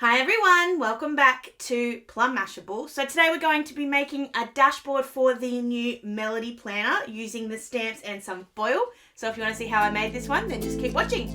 Hi everyone, welcome back to Plum Mashable. So today we're going to be making a dashboard for the new Melody Planner using the stamps and some foil. So if you want to see how I made this one, then just keep watching.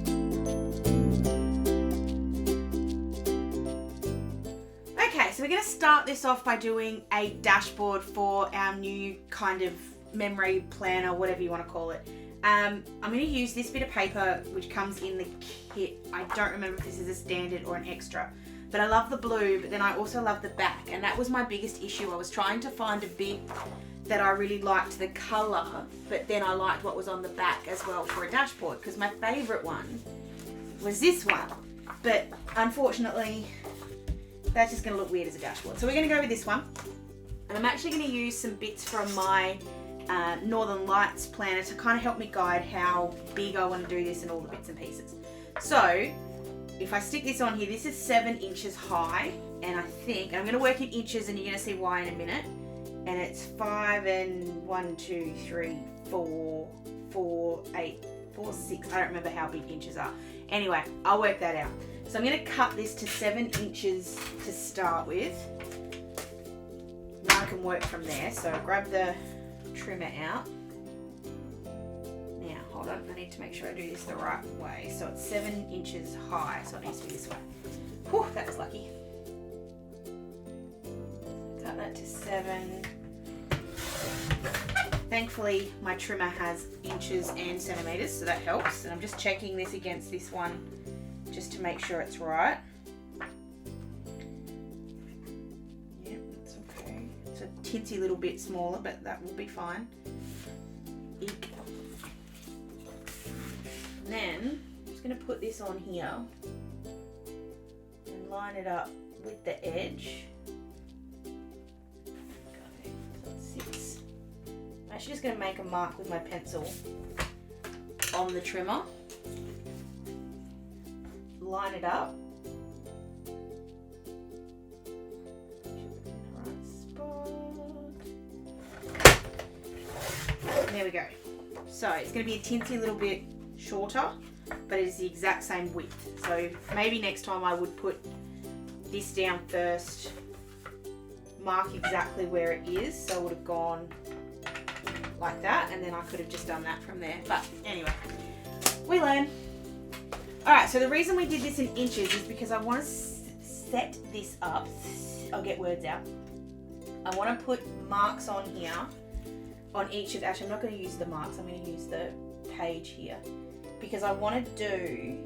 Okay, so we're going to start this off by doing a dashboard for our new kind of memory planner, whatever you want to call it. I'm going to use this bit of paper which comes in the kit. I don't remember if this is a standard or an extra. But I love the blue, but then I also love the back. And that was my biggest issue. I was trying to find a bit that I really liked the colour, but then I liked what was on the back as well for a dashboard, because my favourite one was this one. But unfortunately, that's just going to look weird as a dashboard. So we're going to go with this one. And I'm actually going to use some bits from my Northern Lights planner to kind of help me guide how big I want to do this and all the bits and pieces. So if I stick this on here, this is 7 inches high, and I think, and I'm going to work in inches and you're going to see why in a minute, and it's 5 and 1, 2, 3, 4, 8, 4, 6, I don't remember how big inches are. Anyway, I'll work that out. So I'm going to cut this to 7 inches to start with. Now I can work from there, so grab the trimmer out. Now, hold on, I need to make sure I do this the right way. So it's 7 inches high, so it needs to be this way. Whew, that was lucky. Cut that to 7. Thankfully, my trimmer has inches and centimetres, so that helps. And I'm just checking this against this one just to make sure it's right. Yep, that's okay. It's a tinsy little bit smaller, but that will be fine. Eek. Then I'm just going to put this on here and line it up with the edge. Okay, so it sits. I'm actually just going to make a mark with my pencil on the trimmer. Line it up. There we go. So it's going to be a tinsy little bit shorter, but it is the exact same width. So maybe next time I would put this down first, mark exactly where it is, so it would have gone like that, and then I could have just done that from there. But anyway, we learn. Alright, so the reason we did this in inches is because I want to set this up. I'll get words out. I want to put marks on here on each of, actually I'm not going to use the marks, I'm going to use the page here, because I want to do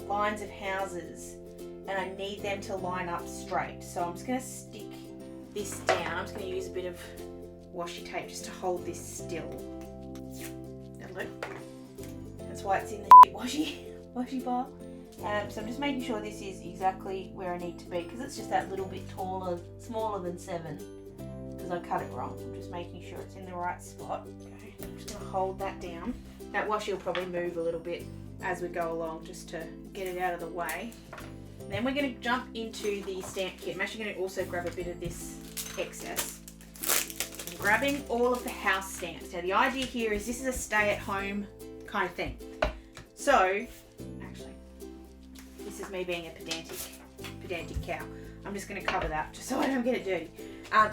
lines of houses and I need them to line up straight. So I'm just going to stick this down. I'm just going to use a bit of washi tape just to hold this still. That'll do. That's why it's in the washi bar. So I'm just making sure this is exactly where I need to be, because it's just that little bit taller, smaller than 7, because I cut it wrong. I'm just making sure it's in the right spot. Okay, I'm just going to hold that down. That washi will probably move a little bit as we go along just to get it out of the way. Then we're going to jump into the stamp kit. I'm actually going to also grab a bit of this excess. I'm grabbing all of the house stamps. Now the idea here is this is a stay-at-home kind of thing. So, actually, this is me being a pedantic cow. I'm just going to cover that just so I don't get it dirty.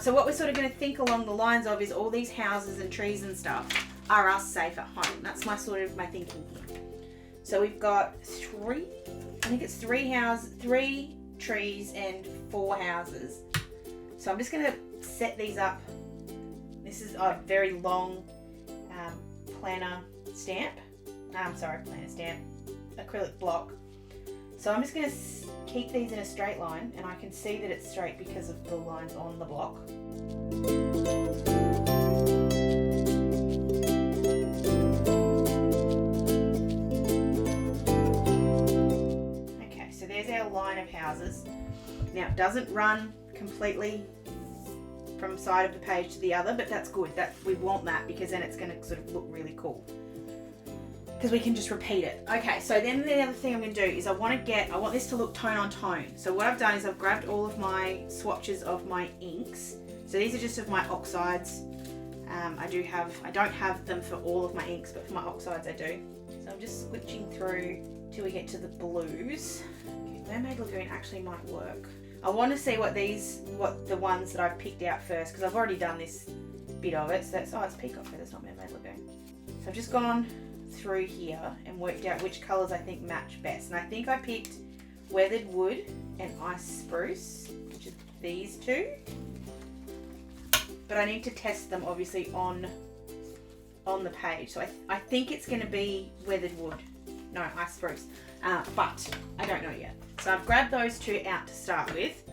So what we're sort of going to think along the lines of is all these houses and trees and stuff are us safe at home. That's my thinking here. So we've got 3 trees and 4 houses. So I'm just going to set these up. This is a very long planner stamp. Planner stamp, acrylic block. So I'm just going to keep these in a straight line, and I can see that it's straight because of the lines on the block. Okay, so there's our line of houses. Now it doesn't run completely from side of the page to the other, but that's good. We want that, because then it's going to sort of look really cool, because we can just repeat it. Okay, so then the other thing I'm going to do is I want this to look tone on tone. So what I've done is I've grabbed all of my swatches of my inks. So these are just of my oxides. I don't have them for all of my inks, but for my oxides I do. So I'm just switching through till we get to the blues. Okay, Mermaid Lagoon actually might work. I want to see what the ones that I've picked out first, because I've already done this bit of it. So that's, oh, it's Peacock Feathers, not Mermaid Lagoon. So I've just gone through here and worked out which colours I think match best. And I think I picked Weathered Wood and Ice Spruce, which is these two. But I need to test them obviously on the page. So I think it's going to be Weathered Wood. No, Ice Spruce. But I don't know yet. So I've grabbed those two out to start with.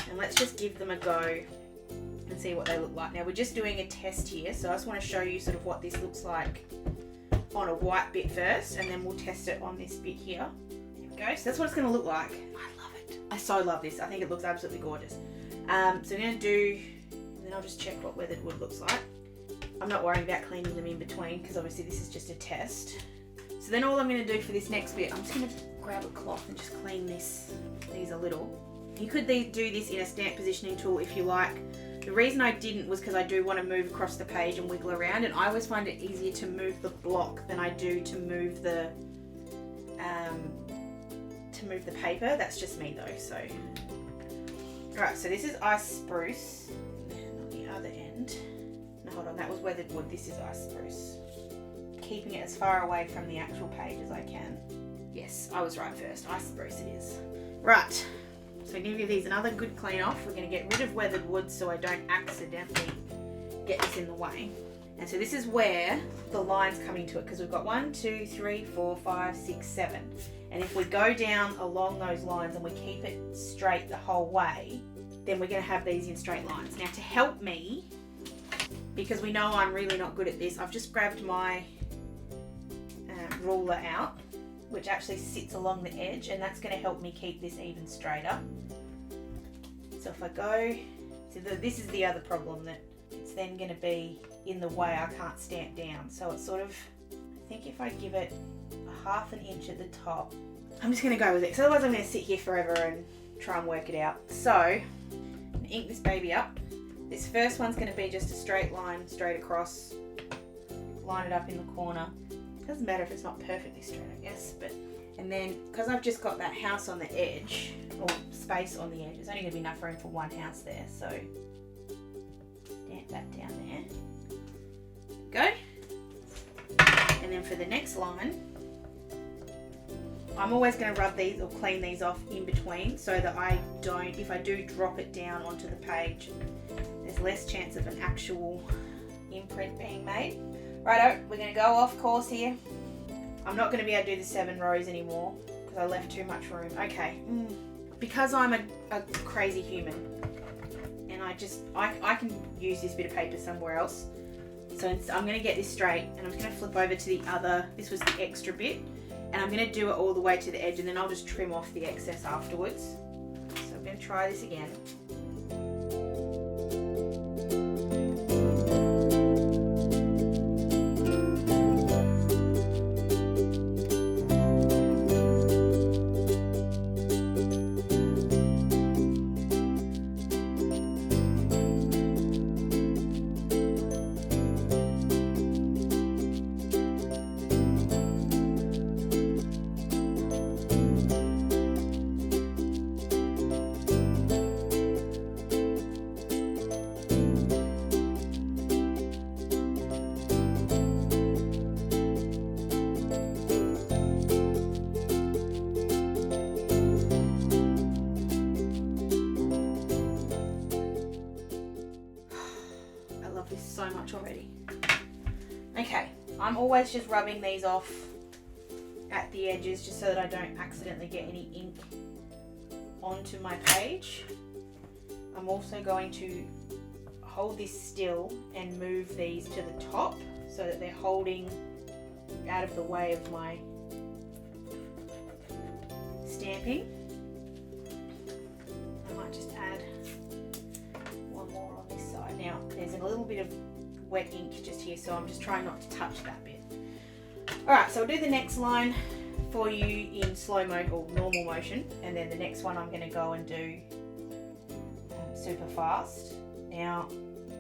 And let's just give them a go and see what they look like. Now we're just doing a test here. So I just want to show you sort of what this looks like on a white bit first. And then we'll test it on this bit here. There we go. So that's what it's going to look like. I love it. I so love this. I think it looks absolutely gorgeous. So I'm going to do... And then I'll just check what Weathered Wood looks like. I'm not worrying about cleaning them in between because obviously this is just a test. So then all I'm going to do for this next bit, I'm just going to grab a cloth and just clean these a little. You could do this in a stamp positioning tool if you like. The reason I didn't was because I do want to move across the page and wiggle around, and I always find it easier to move the block than I do to move the paper. That's just me though. So, alright, so this is Ice Spruce. And on the other end, no, hold on, that was Weathered Wood. This is Ice Spruce. Keeping it as far away from the actual page as I can. Yes, I was right first. Ice Spruce it is. Right, so I'm going to give these another good clean off. We're going to get rid of Weathered Wood so I don't accidentally get this in the way. And so this is where the line's coming to it, because we've got 1, 2, 3, 4, 5, 6, 7. And if we go down along those lines and we keep it straight the whole way, then we're going to have these in straight lines. Now to help me, because we know I'm really not good at this, I've just grabbed my ruler out, which actually sits along the edge, and that's going to help me keep this even straighter. So if I go, so this is the other problem, that it's then going to be in the way. I can't stamp down. So it's sort of, I think if I give it a 1/2 inch at the top, I'm just going to go with it, because otherwise I'm going to sit here forever and try and work it out. So I'm going to ink this baby up. This first one's going to be just a straight line straight across, line it up in the corner. Doesn't matter if it's not perfectly straight, I guess, but, and then because I've just got that house on the edge, or space on the edge, there's only going to be enough room for one house there, so stamp that down there. Go. And then for the next line, I'm always going to rub these or clean these off in between so that I don't, if I do drop it down onto the page, there's less chance of an actual imprint being made. Righto, we're going to go off course here. I'm not going to be able to do the 7 rows anymore because I left too much room. Okay, because I'm a crazy human and I can use this bit of paper somewhere else. So I'm going to get this straight and I'm going to flip over to the other, this was the extra bit, and I'm going to do it all the way to the edge, and then I'll just trim off the excess afterwards. So I'm going to try this again. So much already. Okay, I'm always just rubbing these off at the edges just so that I don't accidentally get any ink onto my page. I'm also going to hold this still and move these to the top so that they're holding out of the way of my stamping. I might just add one more on this side. Now there's a little bit of wet ink just here, so I'm just trying not to touch that bit. Alright, so I'll do the next line for you in slow mo or normal motion, and then the next one I'm going to go and do super fast. Now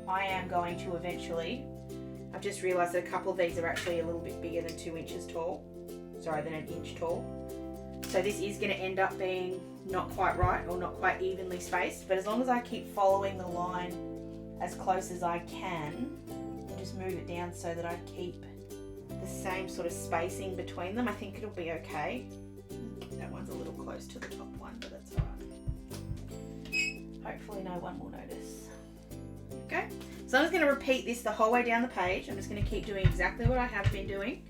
I am going to eventually, I've just realised that a couple of these are actually a little bit bigger than 2 inches tall, than an inch tall. So this is going to end up being not quite right or not quite evenly spaced, but as long as I keep following the line as close as I can, just move it down so that I keep the same sort of spacing between them, I think it'll be okay. That one's a little close to the top one, but that's alright. Hopefully no one will notice. Okay, so I'm just going to repeat this the whole way down the page. I'm just going to keep doing exactly what I have been doing.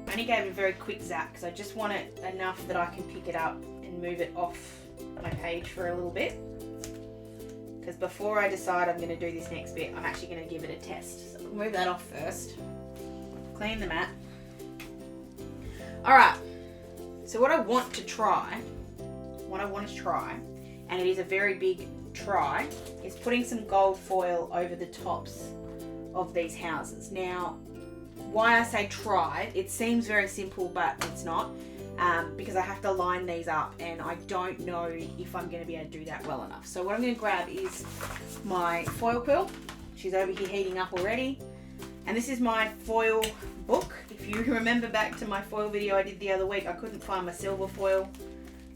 I only gave it a very quick zap because I just want it enough that I can pick it up and move it off my page for a little bit. Because before I decide I'm going to do this next bit, I'm actually going to give it a test. So we'll move that off first. Clean the mat. Alright, so what I want to try, and it is a very big try, is putting some gold foil over the tops of these houses. Now, why I say try, it seems very simple, but it's not, because I have to line these up and I don't know if I'm going to be able to do that well enough. So what I'm going to grab is my foil quill. She's over here heating up already. And this is my foil book. If you remember back to my foil video I did the other week, I couldn't find my silver foil.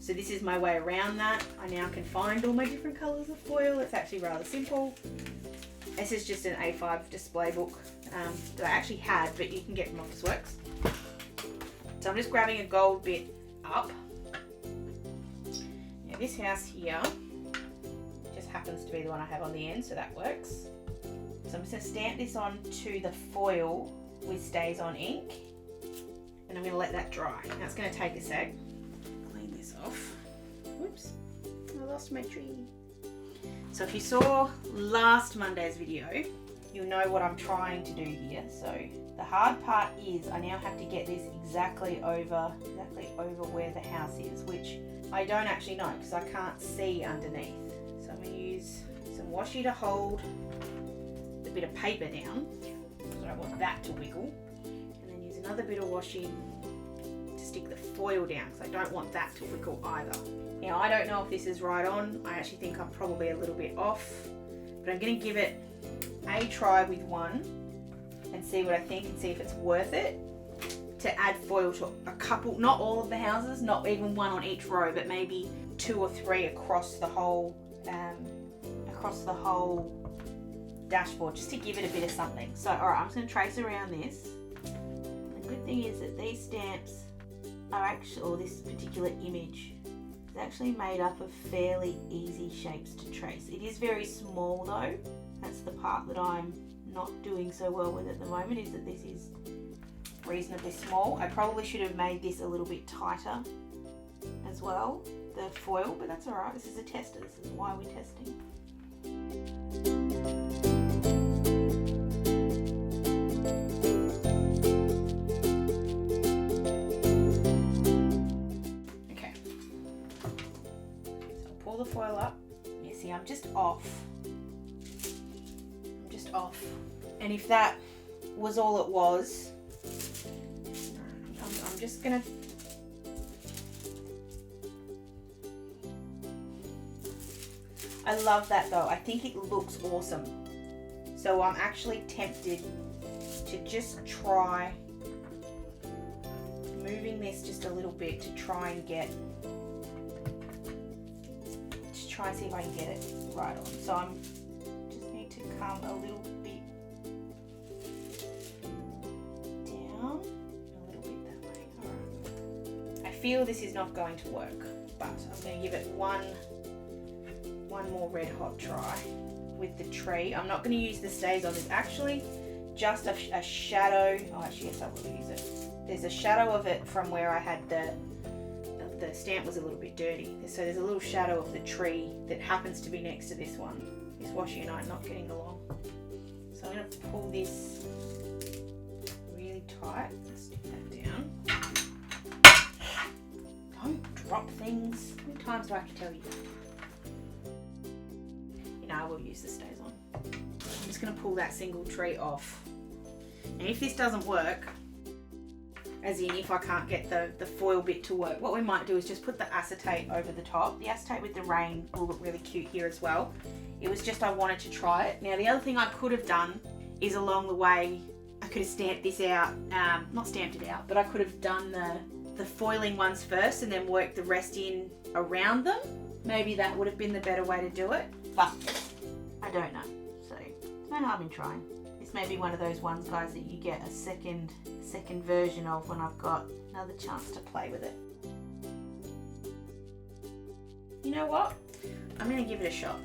So this is my way around that. I now can find all my different colours of foil. It's actually rather simple. This is just an A5 display book that I actually had, but you can get from Officeworks. So I'm just grabbing a gold bit up. Now this house here just happens to be the one I have on the end, so that works. So I'm just going to stamp this onto the foil with Stays On ink, and I'm going to let that dry. That's going to take a sec. Clean this off. Whoops, I lost my tree. So if you saw last Monday's video, you'll know what I'm trying to do here. So the hard part is I now have to get this exactly over where the house is, which I don't actually know because I can't see underneath. So I'm going to use some washi to hold the bit of paper down, because I don't want that to wiggle, and then use another bit of washi to stick the foil down because I don't want that to wiggle either. Now I don't know if this is right on. I actually think I'm probably a little bit off, but I'm going to give it a try with one and see what I think and see if it's worth it to add foil to a couple, not all of the houses, not even one on each row, but maybe 2 or 3 across the whole dashboard, just to give it a bit of something. So alright, I'm just going to trace around this. The good thing is that these stamps are actually, or this particular image is actually made up of fairly easy shapes to trace. It is very small though. That's the part that I'm not doing so well with at the moment, is that this is reasonably small. I probably should have made this a little bit tighter as well, the foil, but that's alright. This is a tester. This is why we're testing. Okay. So I'll pull the foil up. You see, I'm just off. And if that was all it was, I'm just gonna I love that though. I think it looks awesome. So I'm actually tempted to just try moving this just a little bit to try and see if I can get it right on. So I'm just need to come a little bit down, a little bit that way. All right. I feel this is not going to work, but I'm going to give it one one more red hot try with the tree. I'm not going to use the StazOn. There's actually just a shadow. Oh, actually, yes, I will use it. There's a shadow of it from where I had the stamp was a little bit dirty. So there's a little shadow of the tree that happens to be next to this one. This Washi and I are not getting along. So I'm going to pull this really tight. Let's stick that down. Don't drop things. How many times do I have to tell you? You know, I will use the StazOn. I'm just going to pull that single tree off. And if this doesn't work, as in if I can't get the foil bit to work, what we might do is just put the acetate over the top. The acetate with the rain will look really cute here as well. It was just I wanted to try it. Now the other thing I could have done is along the way, I could have stamped this out, not stamped it out, but I could have done the foiling ones first and then worked the rest in around them. Maybe that would have been the better way to do it, but I don't know. So there's no harm in trying. This may be one of those ones, guys, that you get a second version of when I've got another chance to play with it. You know what? I'm going to give it a shot.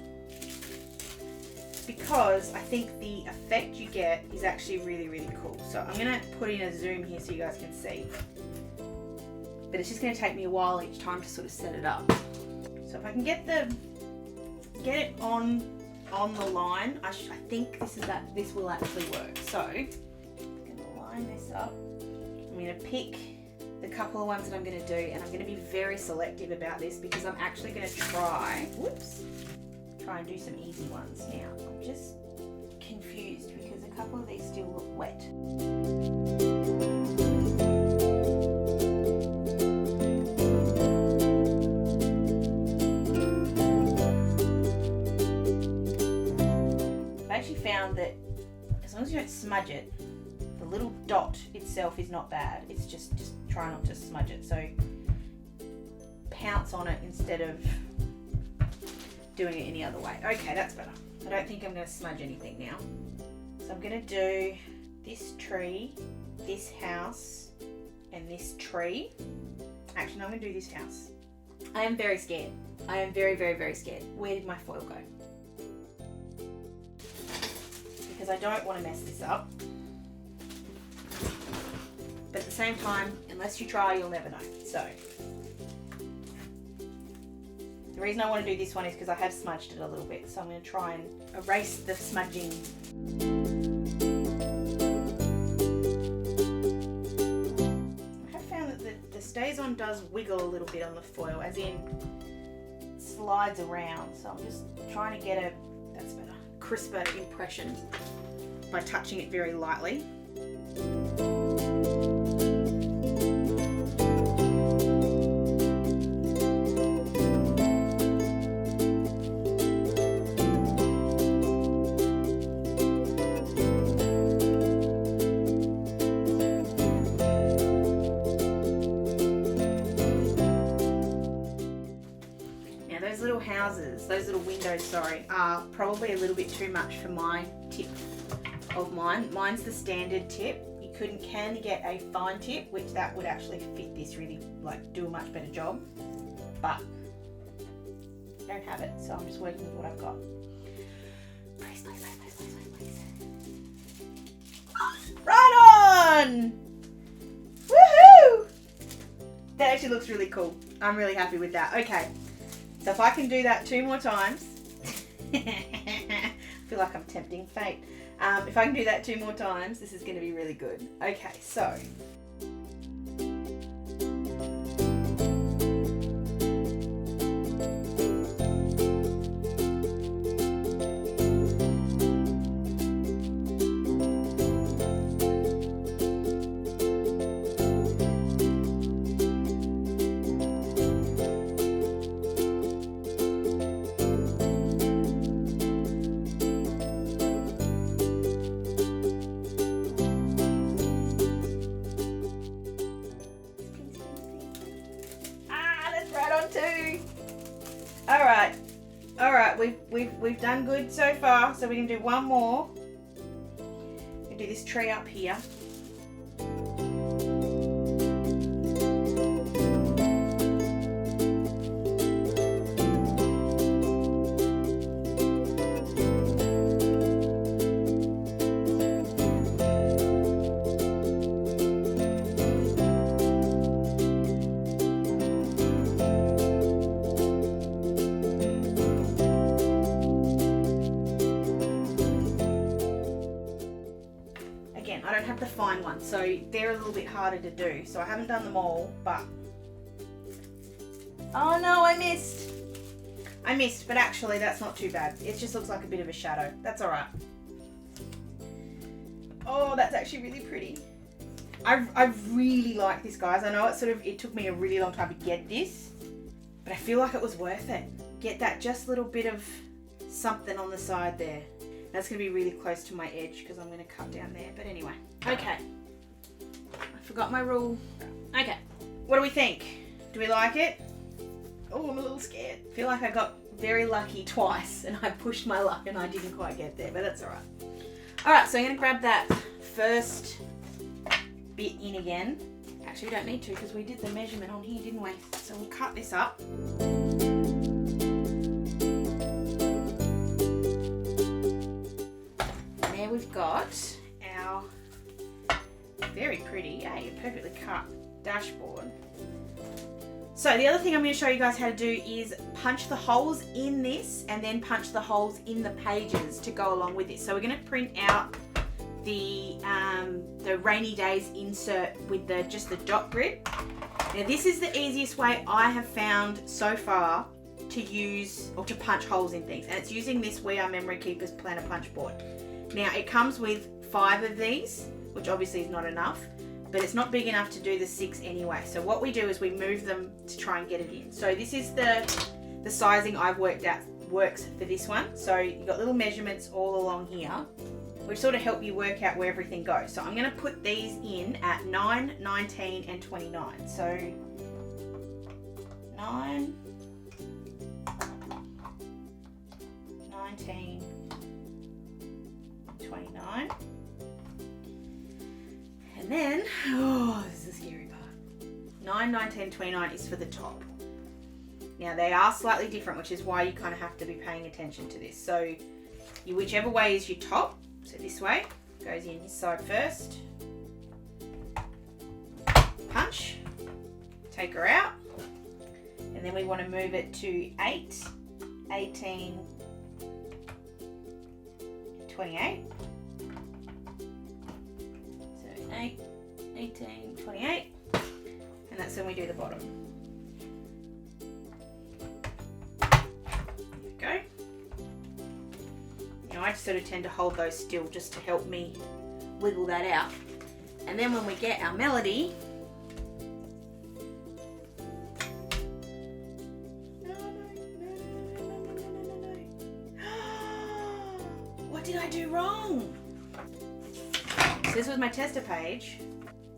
Because I think the effect you get is actually really, really cool. So I'm going to put in a zoom here so you guys can see. But it's just going to take me a while each time to sort of set it up. So if I can get it on the line, I think this will actually work. So I'm going to line this up. I'm going to pick the couple of ones that I'm going to do, and I'm going to be very selective about this because I'm actually going to try and do some easy ones. Now I'm just confused because a couple of these still look wet. I actually found that as long as you don't smudge it, the little dot itself is not bad. It's just try not to smudge it. So pounce on it instead of doing it any other way. Okay, that's better. I don't think I'm going to smudge anything now. So I'm going to do this tree, this house, and this tree. Actually, no, I'm going to do this house. I am very scared. I am very, very, very scared. Where did my foil go? Because I don't want to mess this up. But at the same time, unless you try, you'll never know. So the reason I want to do this one is because I have smudged it a little bit. So I'm going to try and erase the smudging. I have found that the StazOn does wiggle a little bit on the foil, as in slides around. So I'm just trying to get a crisper impression by touching it very lightly. Those little windows, sorry, are probably a little bit too much for my tip of mine. Mine's the standard tip. You can get a fine tip, which that would actually fit this really, do a much better job. But I don't have it, so I'm just working with what I've got. Please, please, please, please, please, please. Right on! Woohoo! That actually looks really cool. I'm really happy with that. Okay. So if I can do that 2 more times, I feel like I'm tempting fate. If I can do that 2 more times, this is going to be really good. Okay, so Alright, we've done good so far, so we can do one more. We can do this tree up here. I don't have the fine ones, so they're a little bit harder to do. So I haven't done them all, but... Oh no, I missed! I missed, but actually that's not too bad. It just looks like a bit of a shadow. That's alright. Oh, that's actually really pretty. I really like this, guys. I know it took me a really long time to get this, but I feel like it was worth it. Get that just little bit of something on the side there. That's going to be really close to my edge because I'm going to cut down there. But anyway, okay. I forgot my rule. Okay, what do we think? Do we like it? Oh, I'm a little scared. I feel like I got very lucky twice and I pushed my luck and I didn't quite get there, but that's all right. All right, so I'm going to grab that first bit in again. Actually, we don't need to because we did the measurement on here, didn't we? So we'll cut this up. And there we've got our very pretty, perfectly cut dashboard. So the other thing I'm going to show you guys how to do is punch the holes in this and then punch the holes in the pages to go along with this. So we're going to print out the rainy days insert with just the dot grid. Now this is the easiest way I have found so far to use or to punch holes in things, and it's using this We Are Memory Keepers planner punch board. Now it comes with 5 of these, which obviously is not enough, but it's not big enough to do the 6 anyway. So what we do is we move them to try and get it in. So this is the sizing I've worked out works for this one. So you've got little measurements all along here, which sort of help you work out where everything goes. So I'm going to put these in at 9, 19 and 29. So 9, 19, 29. And then, oh, this is the scary part. 9, 19, 29 is for the top. Now they are slightly different, which is why you kind of have to be paying attention to this. So whichever way is your top, so this way, goes in this side first. Punch, take her out. And then we want to move it to 8, 18, 28. 8, 18, 28, and that's when we do the bottom. There we go. Now I sort of tend to hold those still just to help me wiggle that out. And then when we get our melody, what did I do wrong? This was my tester page.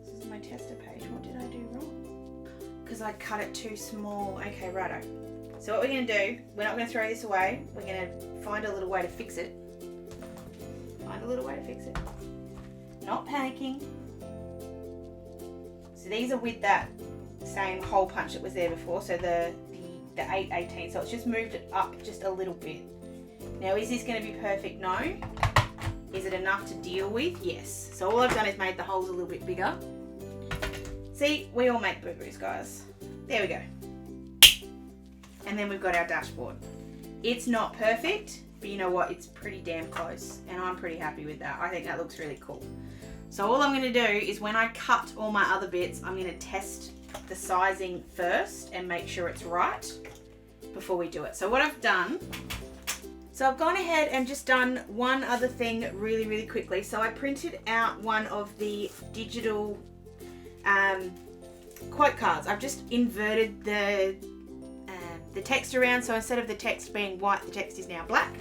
This is my tester page. What did I do wrong? Because I cut it too small. Okay, righto. So what we're going to do, we're not going to throw this away. We're going to find a little way to fix it. Find a little way to fix it. Not panicking. So these are with that same hole punch that was there before. So the 8, 18. So it's just moved it up just a little bit. Now is this going to be perfect? No. Is it enough to deal with? Yes. So all I've done is made the holes a little bit bigger. See, we all make boo-boos, guys. There we go. And then we've got our dashboard. It's not perfect, but you know what? It's pretty damn close, and I'm pretty happy with that. I think that looks really cool. So all I'm going to do is when I cut all my other bits, I'm going to test the sizing first and make sure it's right before we do it. So what I've done... So I've gone ahead and just done one other thing really, really quickly. So I printed out one of the digital quote cards. I've just inverted the text around. So instead of the text being white, the text is now black.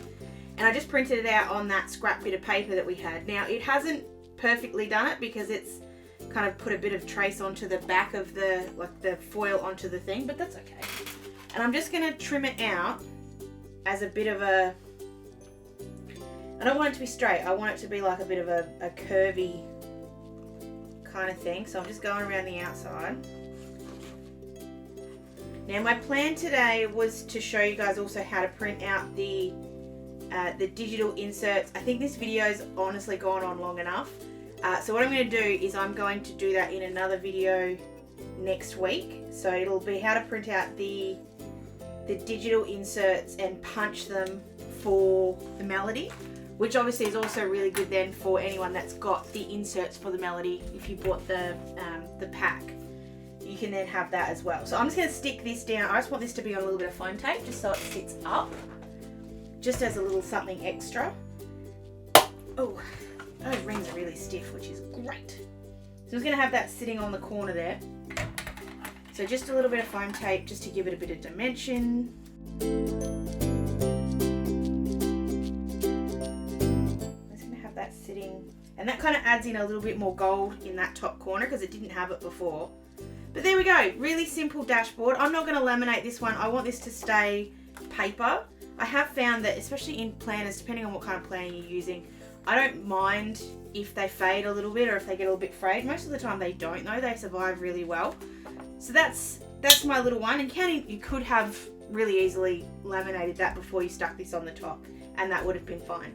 And I just printed it out on that scrap bit of paper that we had. Now it hasn't perfectly done it because it's kind of put a bit of trace onto the back of the foil onto the thing, but that's okay. And I'm just going to trim it out as a bit of a... I don't want it to be straight. I want it to be like a bit of a curvy kind of thing. So I'm just going around the outside. Now my plan today was to show you guys also how to print out the digital inserts. I think this video's honestly gone on long enough. So what I'm going to do is I'm going to do that in another video next week. So it'll be how to print out the digital inserts and punch them for the melody, which obviously is also really good then for anyone that's got the inserts for the Melody. If you bought the pack, you can then have that as well. So I'm just going to stick this down. I just want this to be on a little bit of foam tape just so it sits up, just as a little something extra. Oh, those rings are really stiff, which is great. So I'm just going to have that sitting on the corner there. So just a little bit of foam tape just to give it a bit of dimension. I'm just going to have that sitting, and that kind of adds in a little bit more gold in that top corner because it didn't have it before. But there we go, really simple dashboard. I'm not going to laminate this one. I want this to stay paper. I have found that, especially in planners, depending on what kind of planner you're using, I don't mind if they fade a little bit or if they get a little bit frayed. Most of the time they don't though, they survive really well. So that's my little one, and you could have really easily laminated that before you stuck this on the top, and that would have been fine.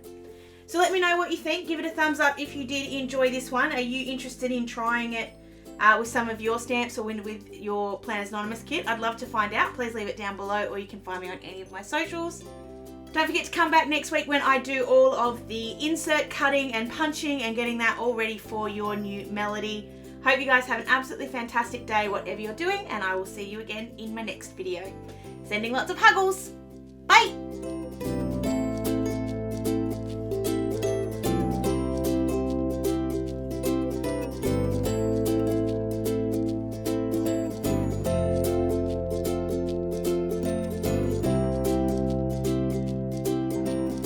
So let me know what you think. Give it a thumbs up if you did enjoy this one. Are you interested in trying it with some of your stamps or with your Planners Anonymous kit? I'd love to find out. Please leave it down below, or you can find me on any of my socials. Don't forget to come back next week when I do all of the insert cutting and punching and getting that all ready for your new Melody. Hope you guys have an absolutely fantastic day, whatever you're doing, and I will see you again in my next video. Sending lots of huggles. Bye!